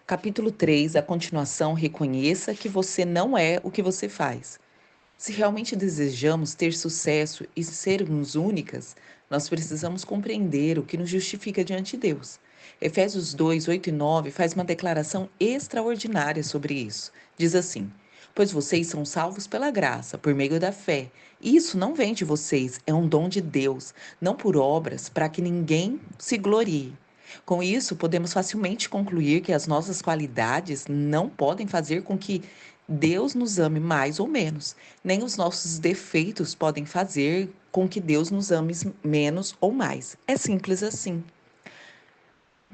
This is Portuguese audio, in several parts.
Capítulo 3, a continuação: reconheça que você não é o que você faz. Se realmente desejamos ter sucesso e sermos únicas, nós precisamos compreender o que nos justifica diante de Deus. Efésios 2, 8 e 9 faz uma declaração extraordinária sobre isso. Diz assim: Pois vocês são salvos pela graça, por meio da fé. E isso não vem de vocês, é um dom de Deus, não por obras, para que ninguém se glorie. Com isso, podemos facilmente concluir que as nossas qualidades não podem fazer com que Deus nos ame mais ou menos, nem os nossos defeitos podem fazer com que Deus nos ame menos ou mais. É simples assim.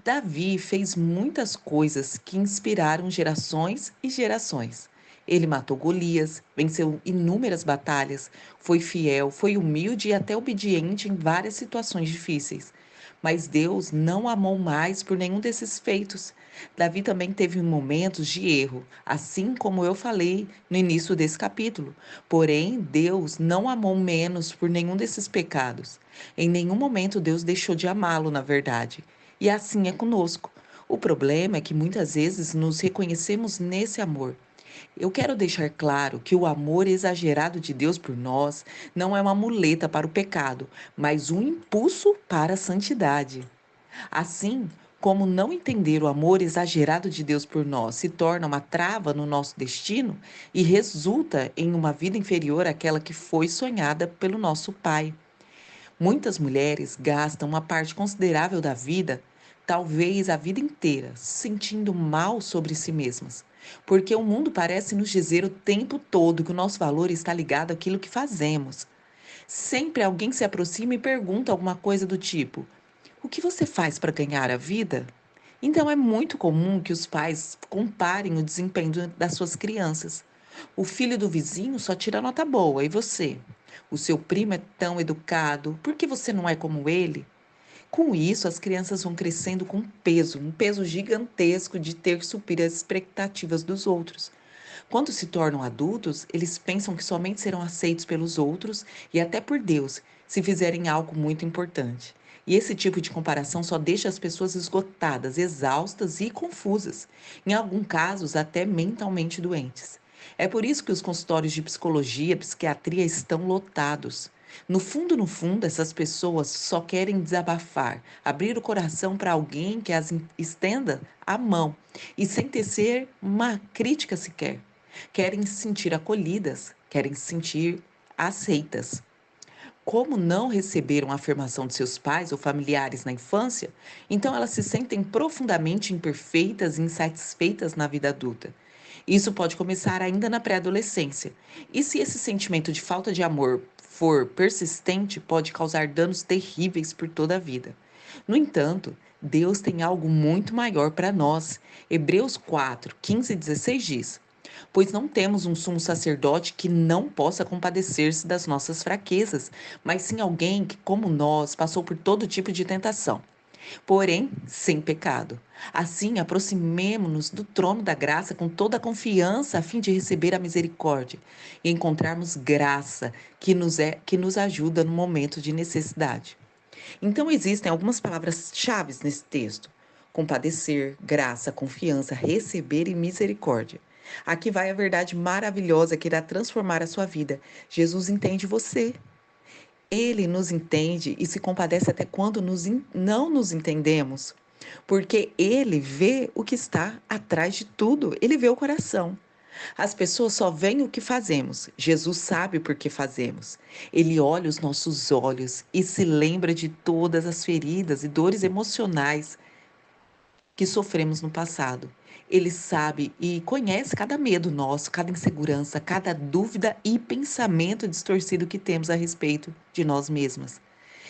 Davi fez muitas coisas que inspiraram gerações e gerações. Ele matou Golias, venceu inúmeras batalhas, foi fiel, foi humilde e até obediente em várias situações difíceis. Mas Deus não amou mais por nenhum desses feitos. Davi também teve momentos de erro, assim como eu falei no início desse capítulo. Porém, Deus não amou menos por nenhum desses pecados. Em nenhum momento Deus deixou de amá-lo, na verdade. E assim é conosco. O problema é que muitas vezes nos reconhecemos nesse amor. Eu quero deixar claro que o amor exagerado de Deus por nós não é uma muleta para o pecado, mas um impulso para a santidade. Assim, como não entender o amor exagerado de Deus por nós se torna uma trava no nosso destino e resulta em uma vida inferior àquela que foi sonhada pelo nosso Pai. Muitas mulheres gastam uma parte considerável da vida, talvez a vida inteira, se sentindo mal sobre si mesmas, porque o mundo parece nos dizer o tempo todo que o nosso valor está ligado àquilo que fazemos. Sempre alguém se aproxima e pergunta alguma coisa do tipo: O que você faz para ganhar a vida? Então é muito comum que os pais comparem o desempenho das suas crianças. O filho do vizinho só tira nota boa, e você? O seu primo é tão educado, por que você não é como ele? Com isso, as crianças vão crescendo com um peso gigantesco de ter que suprir as expectativas dos outros. Quando se tornam adultos, eles pensam que somente serão aceitos pelos outros e até por Deus se fizerem algo muito importante. E esse tipo de comparação só deixa as pessoas esgotadas, exaustas e confusas, em alguns casos até mentalmente doentes. É por isso que os consultórios de psicologia, psiquiatria estão lotados. No fundo, essas pessoas só querem desabafar, abrir o coração para alguém que as estenda a mão e sem tecer uma crítica sequer. Querem se sentir acolhidas, querem se sentir aceitas. Como não receberam a afirmação de seus pais ou familiares na infância, então elas se sentem profundamente imperfeitas e insatisfeitas na vida adulta. Isso pode começar ainda na pré-adolescência. E se esse sentimento de falta de amor for persistente, pode causar danos terríveis por toda a vida. No entanto, Deus tem algo muito maior para nós. Hebreus 4, 15 e 16 diz: Pois não temos um sumo sacerdote que não possa compadecer-se das nossas fraquezas, mas sim alguém que, como nós, passou por todo tipo de tentação, porém sem pecado. Assim, aproximemo-nos do trono da graça com toda a confiança, a fim de receber a misericórdia e encontrarmos graça que nos ajuda no momento de necessidade. Então, existem algumas palavras-chave nesse texto: compadecer, graça, confiança, receber e misericórdia. Aqui vai a verdade maravilhosa que irá transformar a sua vida. Jesus entende você. Ele nos entende e se compadece até quando não nos entendemos. Porque ele vê o que está atrás de tudo, ele vê o coração. As pessoas só veem o que fazemos. Jesus sabe por que fazemos. Ele olha os nossos olhos e se lembra de todas as feridas e dores emocionais que sofremos no passado. Ele sabe e conhece cada medo nosso, cada insegurança, cada dúvida e pensamento distorcido que temos a respeito de nós mesmas.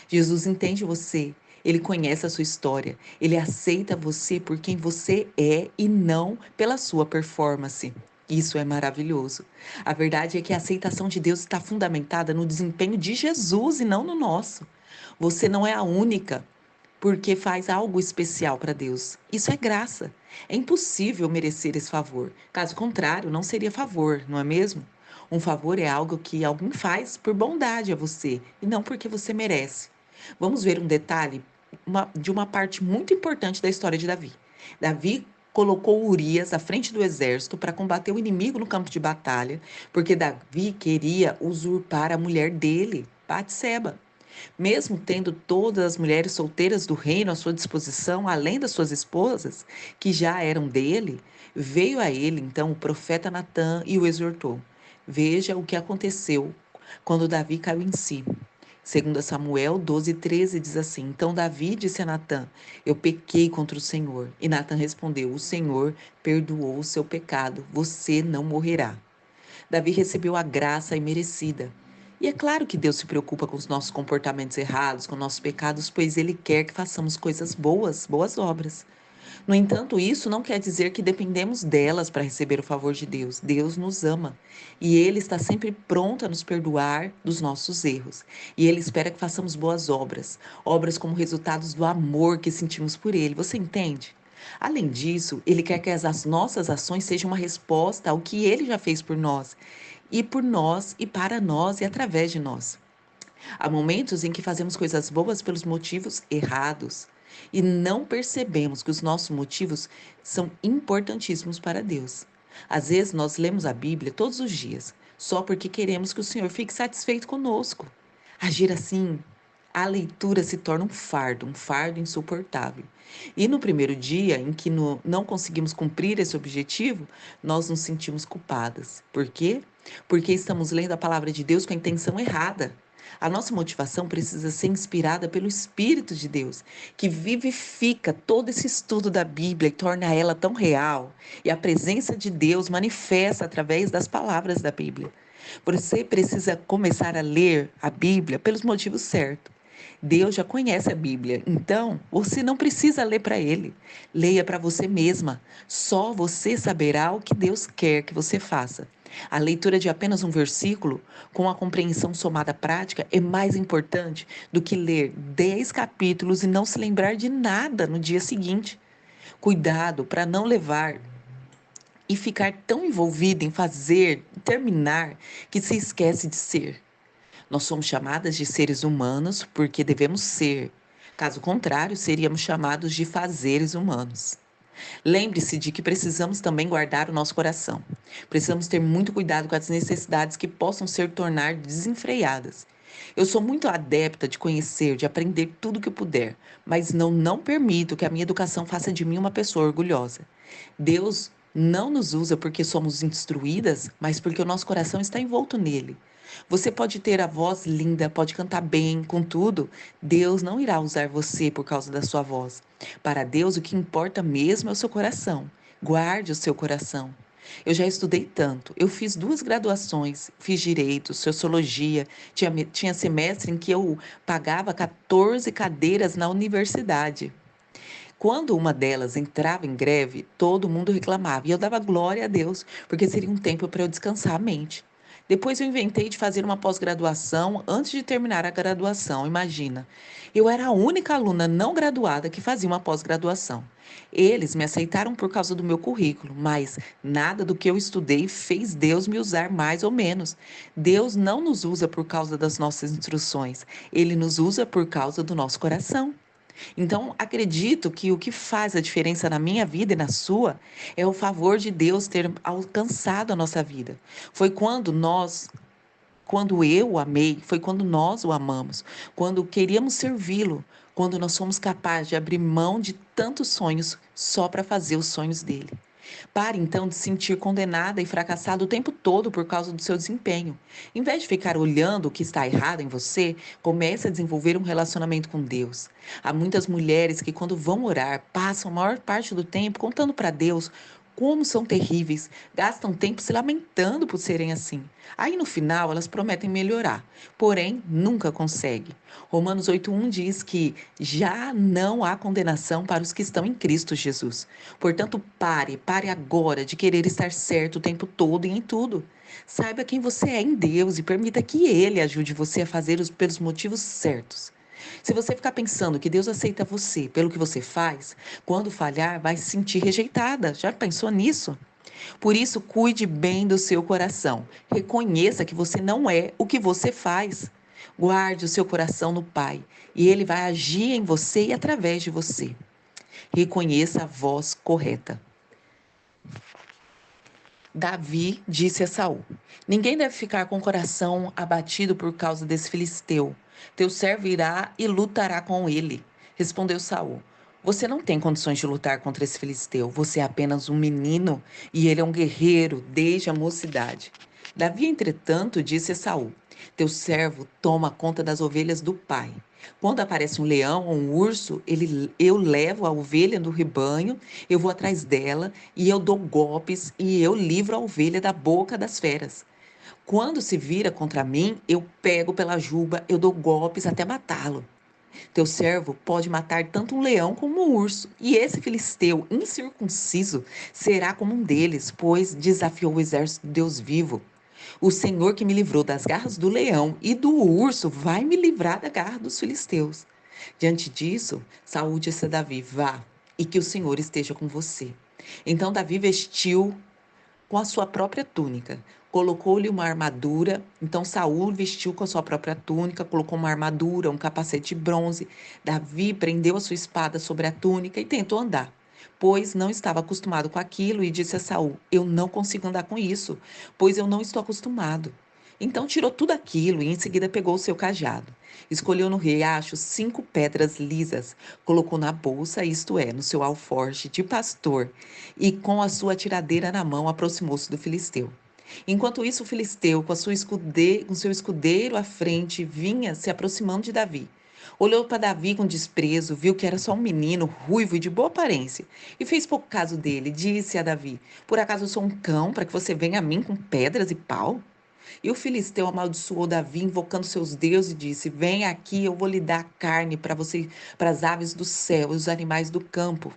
Jesus entende você, ele conhece a sua história, ele aceita você por quem você é e não pela sua performance. Isso é maravilhoso. A verdade é que a aceitação de Deus está fundamentada no desempenho de Jesus e não no nosso. Você não é a única porque faz algo especial para Deus. Isso é graça. É impossível merecer esse favor. Caso contrário, não seria favor, não é mesmo? Um favor é algo que alguém faz por bondade a você e não porque você merece. Vamos ver um detalhe de uma parte muito importante da história de Davi. Davi colocou Urias à frente do exército para combater o inimigo no campo de batalha, porque Davi queria usurpar a mulher dele, Batseba. Mesmo tendo todas as mulheres solteiras do reino à sua disposição, além das suas esposas, que já eram dele, veio a ele então o profeta Natã e o exortou. Veja o que aconteceu quando Davi caiu em si. Segundo Samuel 12:13 diz assim: Então Davi disse a Natã: Eu pequei contra o Senhor. E Natã respondeu: O Senhor perdoou o seu pecado, você não morrerá. Davi recebeu a graça imerecida. E é claro que Deus se preocupa com os nossos comportamentos errados, com nossos pecados, pois Ele quer que façamos coisas boas, boas obras. No entanto, isso não quer dizer que dependemos delas para receber o favor de Deus. Deus nos ama e Ele está sempre pronto a nos perdoar dos nossos erros. E Ele espera que façamos boas obras, obras como resultados do amor que sentimos por Ele. Você entende? Além disso, Ele quer que as nossas ações sejam uma resposta ao que Ele já fez por nós e para nós e através de nós. Há momentos em que fazemos coisas boas pelos motivos errados e não percebemos que os nossos motivos são importantíssimos para Deus. Às vezes nós lemos a Bíblia todos os dias, só porque queremos que o Senhor fique satisfeito conosco. Agir assim, a leitura se torna um fardo insuportável. E no primeiro dia em que não conseguimos cumprir esse objetivo, nós nos sentimos culpadas. Por quê? Porque estamos lendo a palavra de Deus com a intenção errada. A nossa motivação precisa ser inspirada pelo Espírito de Deus, que vivifica todo esse estudo da Bíblia e torna ela tão real. E a presença de Deus manifesta através das palavras da Bíblia. Você precisa começar a ler a Bíblia pelos motivos certos. Deus já conhece a Bíblia, então você não precisa ler para ele. Leia para você mesma. Só você saberá o que Deus quer que você faça. A leitura de apenas um versículo, com a compreensão somada à prática, é mais importante do que ler 10 capítulos e não se lembrar de nada no dia seguinte. Cuidado para não levar e ficar tão envolvido em fazer, terminar, que se esquece de ser. Nós somos chamadas de seres humanos porque devemos ser. Caso contrário, seríamos chamados de fazeres humanos. Lembre-se de que precisamos também guardar o nosso coração. Precisamos ter muito cuidado com as necessidades que possam se tornar desenfreadas. Eu sou muito adepta de conhecer, de aprender tudo o que puder, mas não permito que a minha educação faça de mim uma pessoa orgulhosa. Deus não nos usa porque somos instruídas, mas porque o nosso coração está envolto nele. Você pode ter a voz linda, pode cantar bem, contudo, Deus não irá usar você por causa da sua voz. Para Deus, o que importa mesmo é o seu coração. Guarde o seu coração. Eu já estudei tanto. Eu fiz 2 graduações, fiz direito, sociologia, tinha semestre em que eu pagava 14 cadeiras na universidade. Quando uma delas entrava em greve, todo mundo reclamava e eu dava glória a Deus, porque seria um tempo para eu descansar a mente. Depois eu inventei de fazer uma pós-graduação antes de terminar a graduação, imagina. Eu era a única aluna não graduada que fazia uma pós-graduação. Eles me aceitaram por causa do meu currículo, mas nada do que eu estudei fez Deus me usar mais ou menos. Deus não nos usa por causa das nossas instruções, Ele nos usa por causa do nosso coração. Então, acredito que o que faz a diferença na minha vida e na sua é o favor de Deus ter alcançado a nossa vida. Foi quando eu o amei, foi quando nós o amamos, quando queríamos servi-lo, quando nós somos capazes de abrir mão de tantos sonhos só para fazer os sonhos dele. Pare então de se sentir condenada e fracassada o tempo todo por causa do seu desempenho. Em vez de ficar olhando o que está errado em você, comece a desenvolver um relacionamento com Deus. Há muitas mulheres que, quando vão orar, passam a maior parte do tempo contando para Deus como são terríveis, gastam tempo se lamentando por serem assim. Aí no final elas prometem melhorar, porém nunca conseguem. Romanos 8:1 diz que já não há condenação para os que estão em Cristo Jesus. Portanto, pare agora de querer estar certo o tempo todo e em tudo. Saiba quem você é em Deus e permita que Ele ajude você a fazer pelos motivos certos. Se você ficar pensando que Deus aceita você pelo que você faz, quando falhar, vai se sentir rejeitada. Já pensou nisso? Por isso, cuide bem do seu coração. Reconheça que você não é o que você faz. Guarde o seu coração no Pai e Ele vai agir em você e através de você. Reconheça a voz correta. Davi disse a Saul: Ninguém deve ficar com o coração abatido por causa desse filisteu. Teu servo irá e lutará com ele. Respondeu Saul: Você não tem condições de lutar contra esse filisteu. Você é apenas um menino e ele é um guerreiro desde a mocidade. Davi, entretanto, disse a Saul: Teu servo toma conta das ovelhas do pai. Quando aparece um leão ou um urso, eu levo a ovelha do rebanho, eu vou atrás dela e eu dou golpes e eu livro a ovelha da boca das feras. Quando se vira contra mim, eu pego pela juba, eu dou golpes até matá-lo. Teu servo pode matar tanto um leão como um urso, e esse filisteu incircunciso será como um deles, pois desafiou o exército de Deus vivo. O Senhor que me livrou das garras do leão e do urso vai me livrar da garra dos filisteus. Diante disso, Saúl disse a Davi: Vá, e que o Senhor esteja com você. Então Davi vestiu com a sua própria túnica, colocou-lhe uma armadura. Então Saúl vestiu com a sua própria túnica, colocou uma armadura, um capacete de bronze. Davi prendeu a sua espada sobre a túnica e tentou andar, pois não estava acostumado com aquilo, e disse a Saúl: Eu não consigo andar com isso, pois eu não estou acostumado. Então tirou tudo aquilo e em seguida pegou o seu cajado. Escolheu no riacho 5 pedras lisas, colocou na bolsa, isto é, no seu alforje de pastor, e com a sua tiradeira na mão aproximou-se do filisteu. Enquanto isso, o filisteu, com seu escudeiro à frente, vinha se aproximando de Davi. Olhou para Davi com desprezo, viu que era só um menino ruivo e de boa aparência, e fez pouco caso dele. Disse a Davi: Por acaso eu sou um cão para que você venha a mim com pedras e pau? E o filisteu amaldiçoou Davi, invocando seus deuses, e disse: Vem aqui, eu vou lhe dar carne para você, para as aves do céu e os animais do campo.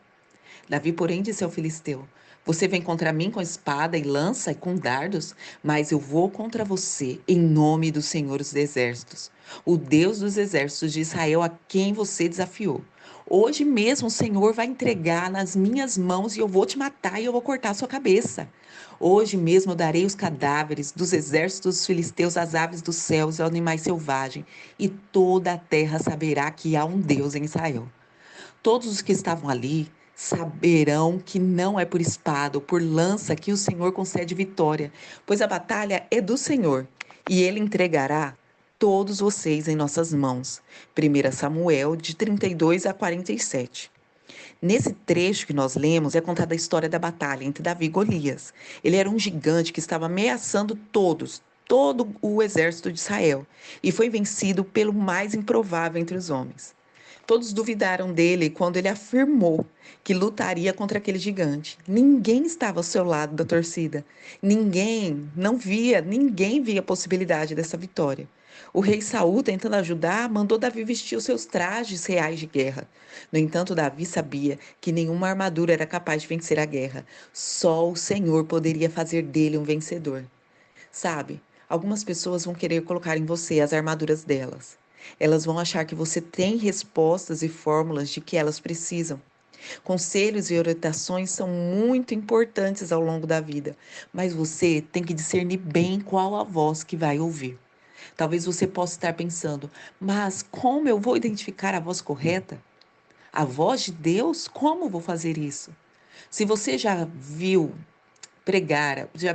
Davi, porém, disse ao filisteu: Você vem contra mim com espada e lança e com dardos, mas eu vou contra você em nome do Senhor dos Exércitos, o Deus dos exércitos de Israel, a quem você desafiou. Hoje mesmo o Senhor vai entregar nas minhas mãos e eu vou te matar e eu vou cortar a sua cabeça. Hoje mesmo eu darei os cadáveres dos exércitos dos filisteus às aves dos céus e aos animais selvagens, e toda a terra saberá que há um Deus em Israel. Todos os que estavam ali saberão que não é por espada ou por lança que o Senhor concede vitória, pois a batalha é do Senhor, e ele entregará todos vocês em nossas mãos. 1 Samuel, de 32 a 47. Nesse trecho que nós lemos, é contada a história da batalha entre Davi e Golias. Ele era um gigante que estava ameaçando todo o exército de Israel, e foi vencido pelo mais improvável entre os homens. Todos duvidaram dele quando ele afirmou que lutaria contra aquele gigante. Ninguém estava ao seu lado da torcida. Ninguém via a possibilidade dessa vitória. O rei Saul, tentando ajudar, mandou Davi vestir os seus trajes reais de guerra. No entanto, Davi sabia que nenhuma armadura era capaz de vencer a guerra. Só o Senhor poderia fazer dele um vencedor. Sabe, algumas pessoas vão querer colocar em você as armaduras delas. Elas vão achar que você tem respostas e fórmulas de que elas precisam. Conselhos e orientações são muito importantes ao longo da vida, mas você tem que discernir bem qual a voz que vai ouvir. Talvez você possa estar pensando, mas como eu vou identificar a voz correta? A voz de Deus? Como vou fazer isso? Se você já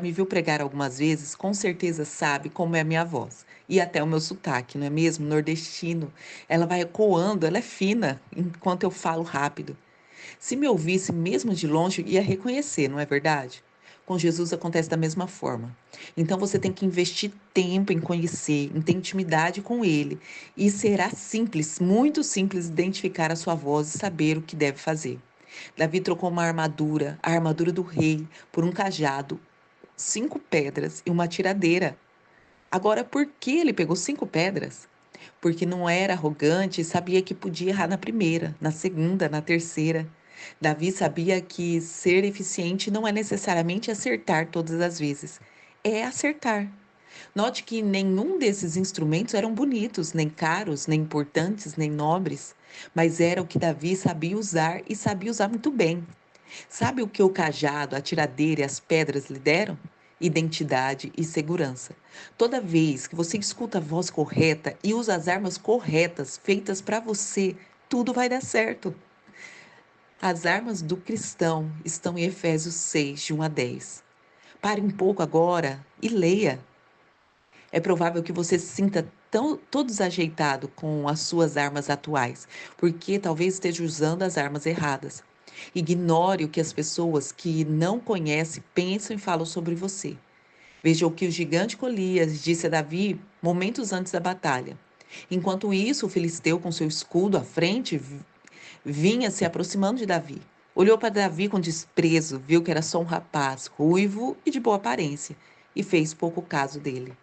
me viu pregar algumas vezes, com certeza sabe como é a minha voz. E até o meu sotaque, não é mesmo? Nordestino. Ela vai ecoando, ela é fina, enquanto eu falo rápido. Se me ouvisse mesmo de longe, ia reconhecer, não é verdade? Com Jesus acontece da mesma forma. Então você tem que investir tempo em conhecer, em ter intimidade com Ele. E será simples, muito simples, identificar a sua voz e saber o que deve fazer. Davi trocou uma armadura, a armadura do rei, por um cajado, 5 pedras e uma tiradeira. Agora, por que ele pegou 5 pedras? Porque não era arrogante e sabia que podia errar na primeira, na segunda, na terceira. Davi sabia que ser eficiente não é necessariamente acertar todas as vezes, é acertar. Note que nenhum desses instrumentos eram bonitos, nem caros, nem importantes, nem nobres, mas era o que Davi sabia usar e sabia usar muito bem. Sabe o que o cajado, a tiradeira e as pedras lhe deram? Identidade e segurança. Toda vez que você escuta a voz correta e usa as armas corretas feitas para você, tudo vai dar certo. As armas do cristão estão em Efésios 6, de 1 a 10. Pare um pouco agora e leia. É provável que você se sinta todo desajeitado com as suas armas atuais, porque talvez esteja usando as armas erradas. Ignore o que as pessoas que não conhecem pensam e falam sobre você. Veja o que o gigante Golias disse a Davi momentos antes da batalha. Enquanto isso, o filisteu, com seu escudo à frente, vinha se aproximando de Davi. Olhou para Davi com desprezo, viu que era só um rapaz, ruivo e de boa aparência, e fez pouco caso dele.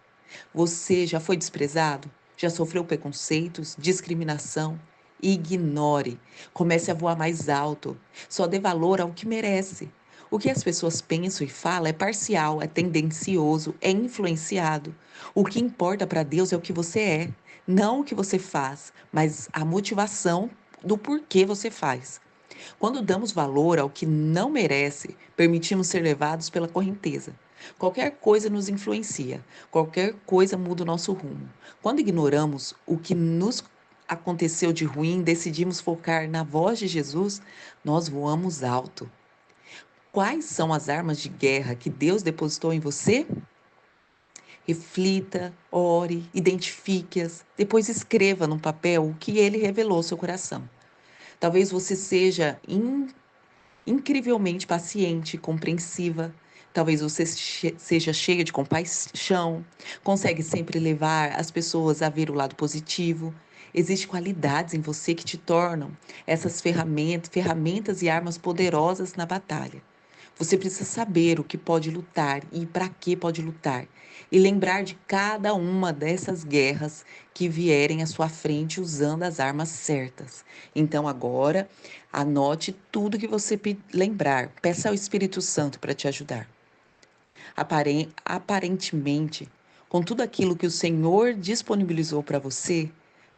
Você já foi desprezado? Já sofreu preconceitos, discriminação? Ignore. Comece a voar mais alto. Só dê valor ao que merece. O que as pessoas pensam e falam é parcial, é tendencioso, é influenciado. O que importa para Deus é o que você é, não o que você faz, mas a motivação do porquê você faz. Quando damos valor ao que não merece, permitimos ser levados pela correnteza. Qualquer coisa nos influencia, qualquer coisa muda o nosso rumo. Quando ignoramos o que nos aconteceu de ruim, decidimos focar na voz de Jesus, nós voamos alto. Quais são as armas de guerra que Deus depositou em você? Reflita, ore, identifique-as, depois escreva no papel o que ele revelou ao seu coração. Talvez você seja incrivelmente paciente, compreensiva. Talvez você seja cheia de compaixão, consegue sempre levar as pessoas a ver o lado positivo. Existem qualidades em você que te tornam essas ferramentas e armas poderosas na batalha. Você precisa saber o que pode lutar e para que pode lutar. E lembrar de cada uma dessas guerras que vierem à sua frente usando as armas certas. Então, agora, anote tudo que você lembrar. Peça ao Espírito Santo para te ajudar. Aparentemente, com tudo aquilo que o Senhor disponibilizou para você,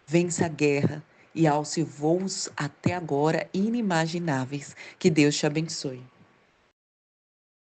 vença a guerra e alce voos até agora inimagináveis. Que Deus te abençoe.